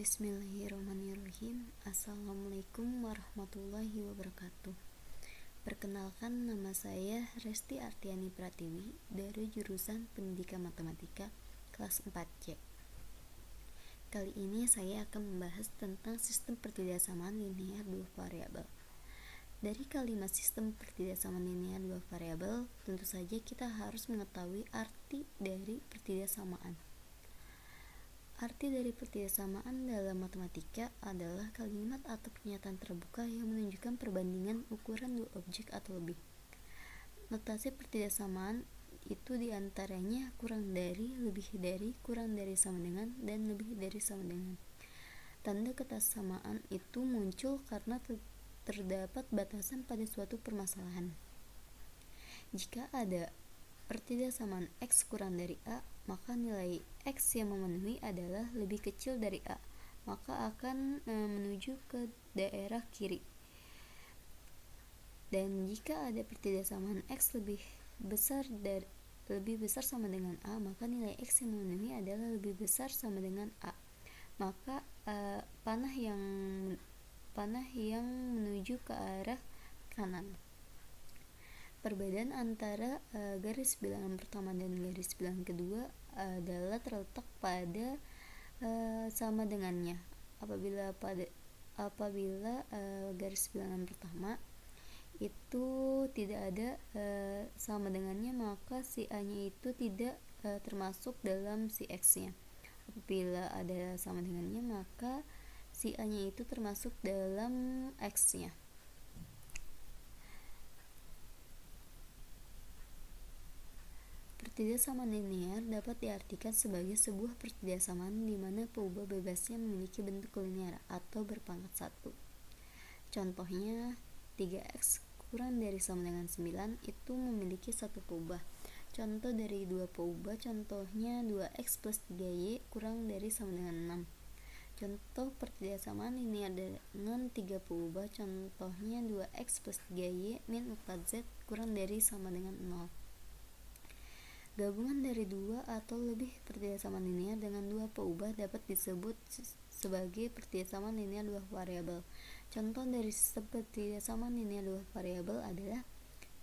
Bismillahirrahmanirrahim. Assalamualaikum warahmatullahi wabarakatuh. Perkenalkan, nama saya Resti Artiani Pratiwi dari jurusan Pendidikan Matematika kelas 4C. Kali ini saya akan membahas tentang sistem pertidaksamaan linear dua variabel. Dari kalimat sistem pertidaksamaan linear dua variabel, tentu saja kita harus mengetahui arti dari pertidaksamaan. Arti dari pertidaksamaan dalam matematika adalah kalimat atau pernyataan terbuka yang menunjukkan perbandingan ukuran dua objek atau lebih. Notasi pertidaksamaan itu diantaranya kurang dari, lebih dari, kurang dari sama dengan, dan lebih dari sama dengan. Tanda kesamaan itu muncul karena terdapat batasan pada suatu permasalahan. Jika ada pertidaksamaan X kurang dari A, maka nilai X yang memenuhi adalah lebih kecil dari A, maka akan menuju ke daerah kiri. Dan jika ada pertidaksamaan X lebih besar sama dengan A, maka nilai X yang memenuhi adalah lebih besar sama dengan A, maka panah yang menuju ke arah kanan. Perbedaan antara garis bilangan pertama dan garis bilangan kedua adalah terletak pada sama dengannya. Apabila garis bilangan pertama itu tidak ada sama dengannya, maka si A-nya itu tidak termasuk dalam si X-nya. Apabila ada sama dengannya, maka si A-nya itu termasuk dalam X-nya. Pertidaksamaan linear dapat diartikan sebagai sebuah pertidaksamaan di mana peubah bebasnya memiliki bentuk linear atau berpangkat 1. Contohnya, 3x kurang dari sama dengan 9 itu memiliki satu peubah. Contoh dari dua peubah, contohnya 2x plus 3y kurang dari sama dengan 6. Contoh pertidaksamaan linear dengan 3 peubah, contohnya 2x plus 3y min 4z kurang dari sama dengan 0. Gabungan dari dua atau lebih pertidaksamaan linear dengan dua peubah dapat disebut sebagai pertidaksamaan linear dua variabel. Contoh dari sistem pertidaksamaan linear dua variabel adalah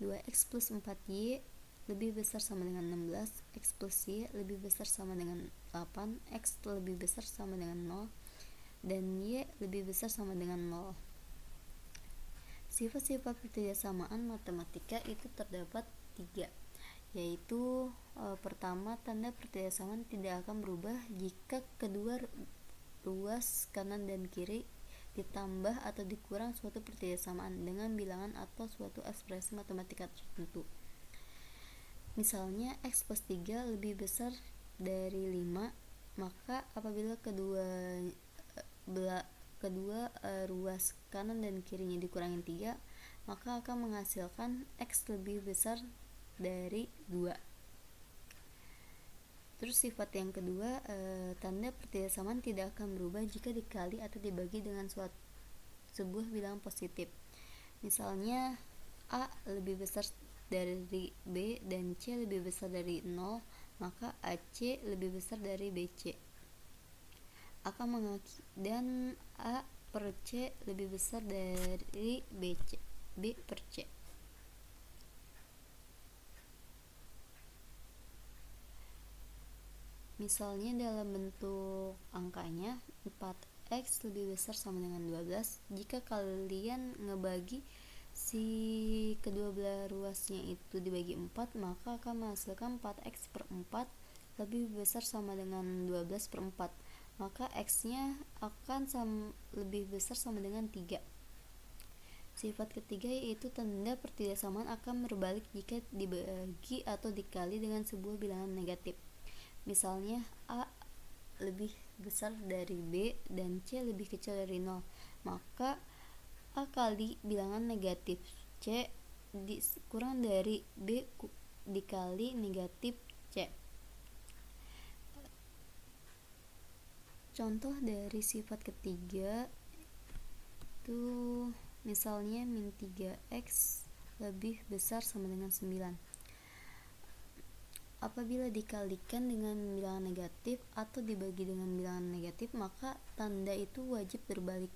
2x plus 4y lebih besar sama dengan 16, x plus y lebih besar sama dengan 8, x lebih besar sama dengan 0, dan y lebih besar sama dengan 0. Sifat-sifat pertidaksamaan matematika itu terdapat 3, yaitu pertama, tanda pertidaksamaan tidak akan berubah jika kedua ruas kanan dan kiri ditambah atau dikurang suatu pertidaksamaan dengan bilangan atau suatu ekspresi matematika tertentu. Misalnya x plus 3 lebih besar dari 5, maka apabila kedua ruas kanan dan kirinya dikurangi 3, maka akan menghasilkan x lebih besar dari 2. Terus sifat yang kedua, tanda pertidaksamaan tidak akan berubah jika dikali atau dibagi dengan sebuah bilangan positif. Misalnya A lebih besar dari B dan C lebih besar dari 0, maka AC lebih besar dari BC. Dan A per C lebih besar dari B per C. Misalnya dalam bentuk angkanya 4x lebih besar sama dengan 12. Jika kalian ngebagi si kedua belah ruasnya itu dibagi 4, maka akan menghasilkan 4x per 4 lebih besar sama dengan 12 per 4, maka x-nya akan lebih besar sama dengan 3. Sifat ketiga yaitu tanda pertidaksamaan akan berbalik jika dibagi atau dikali dengan sebuah bilangan negatif. Misalnya A lebih besar dari B dan C lebih kecil dari 0, maka A kali bilangan negatif C kurang dari B dikali negatif C. Contoh dari sifat ketiga itu misalnya min 3x lebih besar sama dengan 9. Apabila dikalikan dengan bilangan negatif atau dibagi dengan bilangan negatif, maka tanda itu wajib berbalik.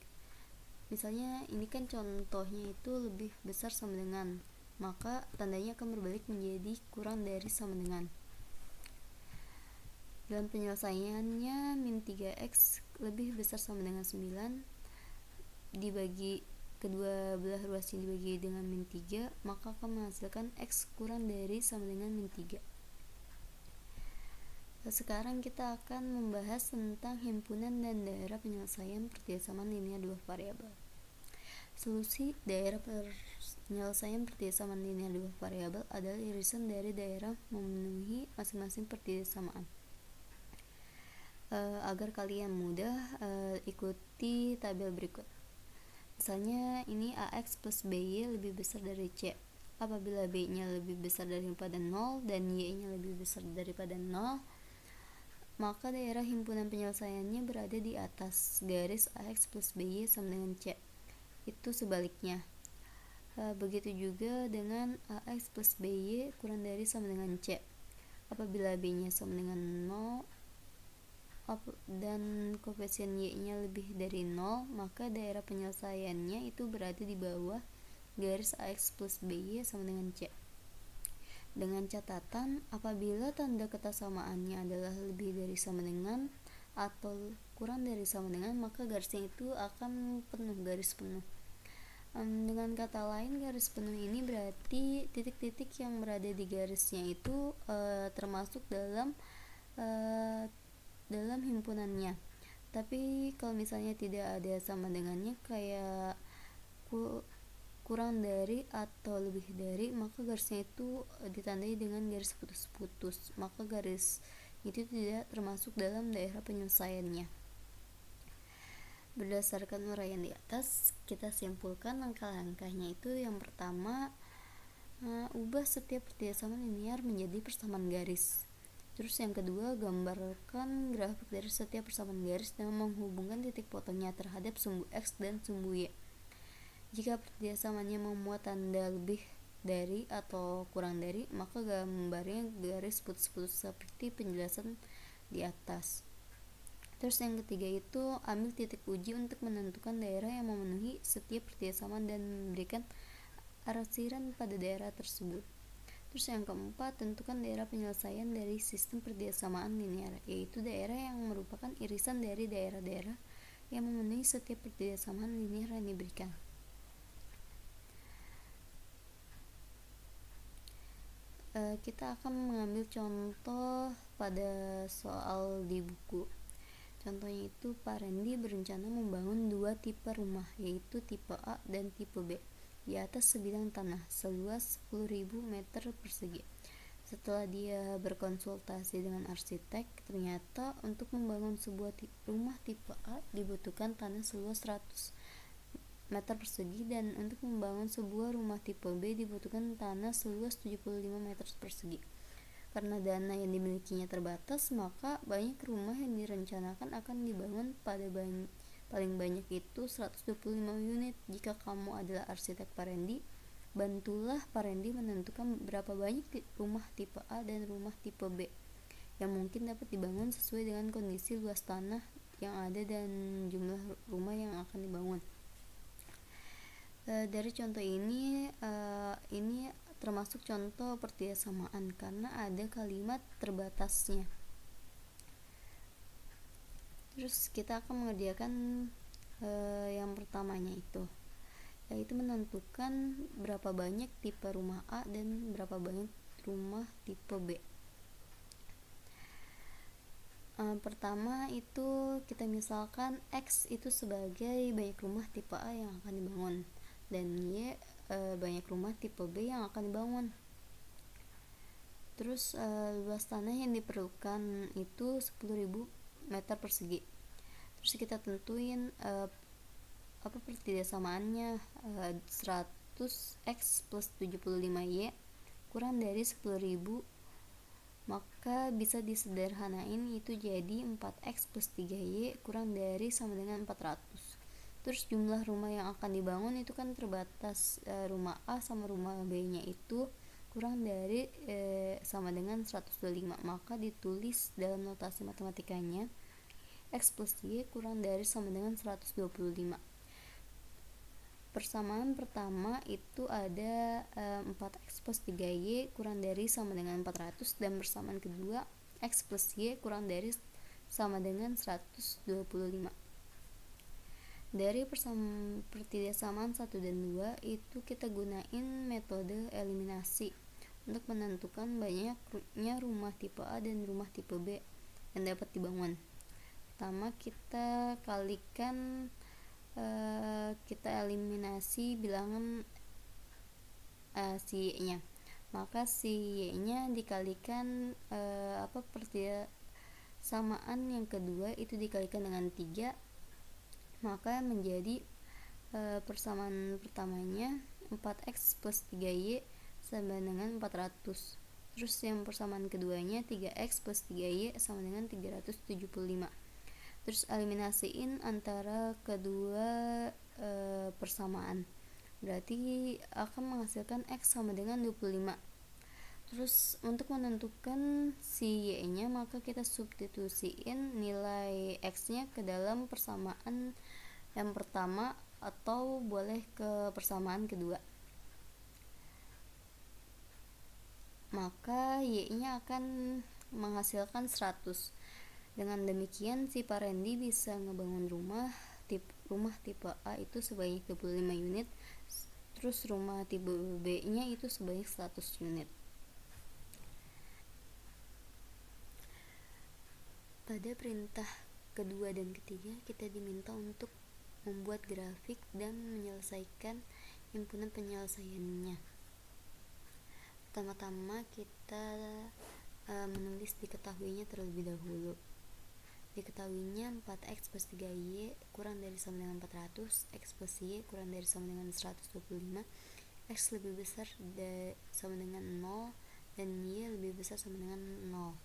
Misalnya ini kan contohnya itu lebih besar sama dengan, maka tandanya akan berbalik menjadi kurang dari sama dengan. Dalam penyelesaiannya min 3x lebih besar sama dengan 9 dibagi kedua belah ruas yang dibagi dengan min 3, maka akan menghasilkan x kurang dari sama dengan min 3. Sekarang kita akan membahas tentang himpunan dan daerah penyelesaian pertisaman linear dua variabel. Solusi daerah penyelesaian pertisaman linear dua variabel adalah irisan dari daerah memenuhi masing-masing pertisamaan. Agar kalian mudah, ikuti tabel berikut. Misalnya ini AX plus BY lebih besar dari C. Apabila B-nya lebih besar daripada 0 dan Y-nya lebih besar daripada 0, maka daerah himpunan penyelesaiannya berada di atas garis AX plus BY sama dengan C. Itu sebaliknya. Begitu juga dengan AX plus BY kurang dari sama dengan C. Apabila B-nya sama dengan 0 dan koefisien Y-nya lebih dari 0, maka daerah penyelesaiannya itu berada di bawah garis AX plus BY sama dengan C. Dengan catatan, apabila tanda ketersamaannya adalah lebih dari sama dengan atau kurang dari sama dengan, maka garisnya itu akan penuh, garis penuh. Dengan kata lain, garis penuh ini berarti titik-titik yang berada di garisnya itu termasuk dalam himpunannya. Tapi kalau misalnya tidak ada sama dengannya, kayak kurang dari atau lebih dari, maka garisnya itu ditandai dengan garis putus-putus, maka garis itu tidak termasuk dalam daerah penyelesaiannya. Berdasarkan uraian di atas, kita simpulkan langkah-langkahnya itu. Yang pertama, ubah setiap pertisaman linear menjadi persamaan garis. Terus yang kedua, gambarkan grafik dari setiap persamaan garis dengan menghubungkan titik potongnya terhadap sumbu X dan sumbu Y. Jika pertisamannya memuat tanda lebih dari atau kurang dari, maka gambarnya garis putus-putus seperti penjelasan di atas. Terus yang ketiga itu, ambil titik uji untuk menentukan daerah yang memenuhi setiap pertisaman dan memberikan arsiran pada daerah tersebut. Terus yang keempat, tentukan daerah penyelesaian dari sistem pertisamaan linear, yaitu daerah yang merupakan irisan dari daerah-daerah yang memenuhi setiap pertisamaan linear yang diberikan. Kita akan mengambil contoh pada soal di buku. Contohnya itu, Pak Randy berencana membangun dua tipe rumah, yaitu tipe A dan tipe B, di atas sebidang tanah seluas 10.000 meter persegi. Setelah dia berkonsultasi dengan arsitek, ternyata untuk membangun sebuah rumah tipe A dibutuhkan tanah seluas 100 meter persegi, dan untuk membangun sebuah rumah tipe B dibutuhkan tanah seluas 75 meter persegi. Karena dana yang dimilikinya terbatas, maka banyak rumah yang direncanakan akan dibangun pada paling banyak itu 125 unit. Jika kamu adalah arsitek Pak Randy, bantulah Pak Randy menentukan berapa banyak rumah tipe A dan rumah tipe B yang mungkin dapat dibangun sesuai dengan kondisi luas tanah yang ada dan jumlah rumah yang akan dibangun. Dari contoh ini termasuk contoh pertisamaan karena ada kalimat terbatasnya. Terus kita akan mengerjakan yang pertamanya itu, yaitu menentukan berapa banyak tipe rumah A dan berapa banyak rumah tipe B. Pertama itu kita misalkan X itu sebagai banyak rumah tipe A yang akan dibangun, dan Y banyak rumah tipe B yang akan dibangun. Terus luas tanah yang diperlukan itu 10.000 meter persegi. Terus kita tentuin pertisamaannya, 100x plus 75y kurang dari 10.000, maka bisa disederhanain itu jadi 4x plus 3y kurang dari sama dengan 400. Terus jumlah rumah yang akan dibangun itu kan terbatas, rumah A sama rumah B nya itu kurang dari sama dengan 125, maka ditulis dalam notasi matematikanya X plus Y kurang dari sama dengan 125. Persamaan pertama itu ada 4X plus 3Y kurang dari sama dengan 400, dan persamaan kedua X plus Y kurang dari sama dengan 125. Dari persamaan 1 dan 2 itu kita gunain metode eliminasi untuk menentukan banyaknya rumah tipe A dan rumah tipe B yang dapat dibangun. Pertama kita kalikan, kita eliminasi bilangan si Y nya, maka si Y nya dikalikan persamaan yang kedua itu dikalikan dengan 3, maka menjadi persamaan pertamanya 4X plus 3Y sama dengan 400. Terus yang persamaan keduanya 3X plus 3Y sama dengan 375. Terus eliminasiin antara kedua persamaan, berarti akan menghasilkan X sama dengan 25. Terus untuk menentukan si Y nya, maka kita substitusiin nilai X nya ke dalam persamaan yang pertama atau boleh ke persamaan kedua, maka Y nya akan menghasilkan 100. Dengan demikian si Pak Randy bisa ngebangun rumah tipe A itu sebanyak 25 unit, terus rumah tipe B nya itu sebanyak 100 unit. Pada perintah kedua dan ketiga kita diminta untuk membuat grafik dan menyelesaikan himpunan penyelesaiannya. Pertama-tama kita menulis diketahuinya terlebih dahulu. Diketahuinya 4X plus 3Y kurang dari sama dengan 400, X plus Y kurang dari sama dengan 125, X lebih besar sama dengan 0, dan Y lebih besar sama dengan 0.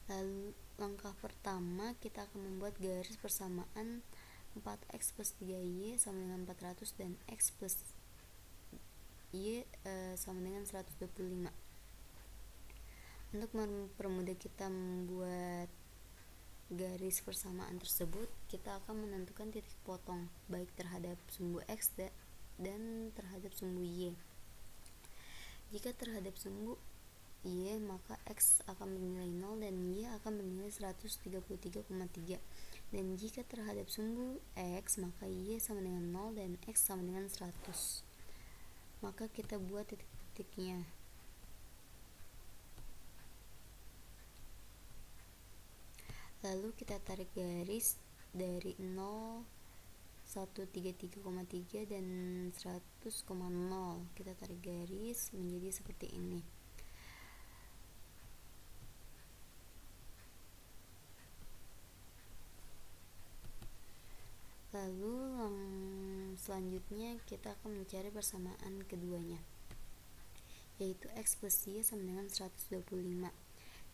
Lalu langkah pertama kita akan membuat garis persamaan 4X plus 3Y sama dengan 400 dan X plus Y sama dengan 125. Untuk mempermudah kita membuat garis persamaan tersebut, kita akan menentukan titik potong baik terhadap sumbu X dan terhadap sumbu Y. Jika terhadap sumbu Y, maka X akan bernilai 0 dan Y akan bernilai 133,3. Dan jika terhadap sumbu X, maka Y sama dengan 0 dan X sama dengan 100. Maka kita buat titik-titiknya. Lalu kita tarik garis dari 0, 133,3 dan 100,0. Kita tarik garis menjadi seperti ini. Lalu selanjutnya kita akan mencari persamaan keduanya, yaitu X plus Y sama dengan 125.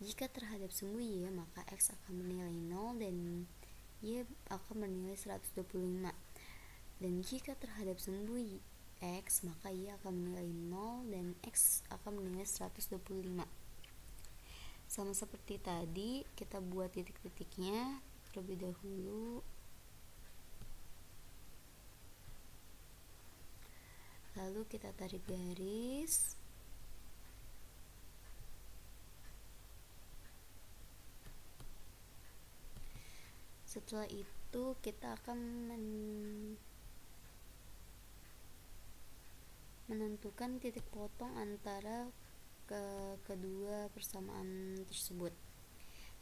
Jika terhadap sumbu Y, maka X akan bernilai 0 dan Y akan bernilai 125. Dan jika terhadap sumbu X, maka Y akan bernilai 0 dan X akan bernilai 125. Sama seperti tadi, kita buat titik-titiknya terlebih dahulu. Lalu kita tarik garis. Setelah itu kita akan menentukan titik potong antara kedua persamaan tersebut.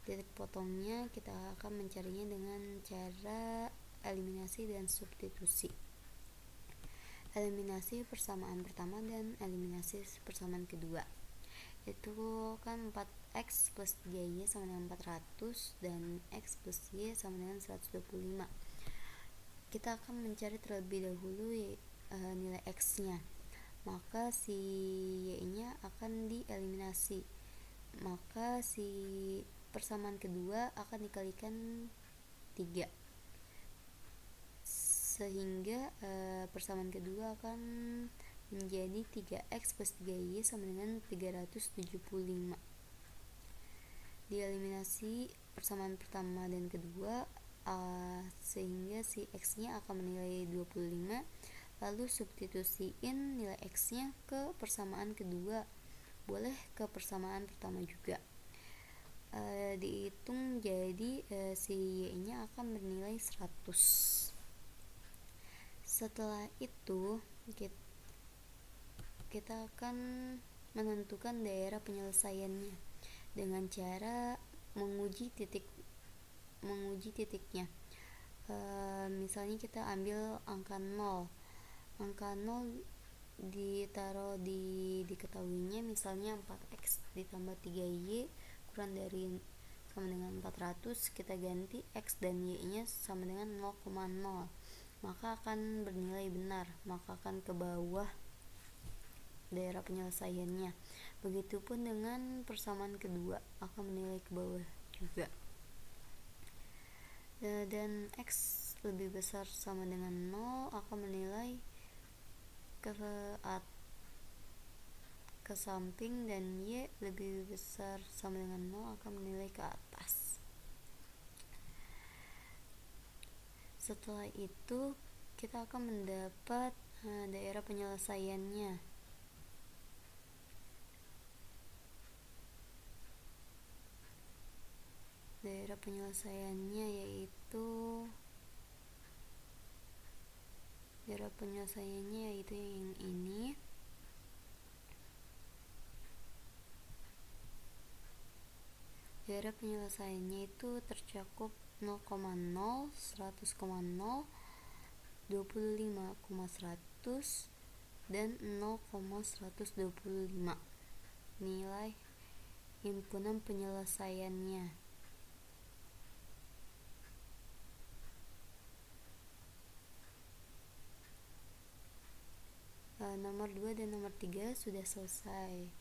Titik potongnya kita akan mencarinya dengan cara eliminasi dan substitusi. Eliminasi persamaan pertama dan eliminasi persamaan kedua, itu kan 4X plus 3Y sama dengan 400 dan X plus Y sama dengan 125. Kita akan mencari terlebih dahulu nilai X nya, maka si Y nya akan dieliminasi, maka si persamaan kedua akan dikalikan 3, sehingga persamaan kedua akan menjadi 3x plus 3y sama dengan 375. Dieliminasi persamaan pertama dan kedua, sehingga si x-nya akan menilai 25. Lalu substitusiin nilai x-nya ke persamaan kedua, boleh ke persamaan pertama juga. Dihitung jadi si y-nya akan bernilai 100. Setelah itu kita akan menentukan daerah penyelesaiannya dengan cara menguji titiknya. Misalnya kita ambil angka 0 ditaruh diketahuinya misalnya 4x ditambah 3y kurang dari sama dengan 400, kita ganti x dan y nya sama dengan 0,0, maka akan bernilai benar, maka akan ke bawah daerah penyelesaiannya. Begitupun dengan persamaan kedua, akan menilai ke bawah juga. Dan x lebih besar sama dengan 0 akan menilai ke samping, dan y lebih besar sama dengan 0 akan menilai ke atas. Setelah itu kita akan mendapat daerah penyelesaiannya. Daerah penyelesaiannya yaitu yang ini. Daerah penyelesaiannya itu tercakup 0,0, 100,0, 25,100 dan 0,125. Nilai himpunan penyelesaiannya. Nomor 2 dan nomor 3 sudah selesai.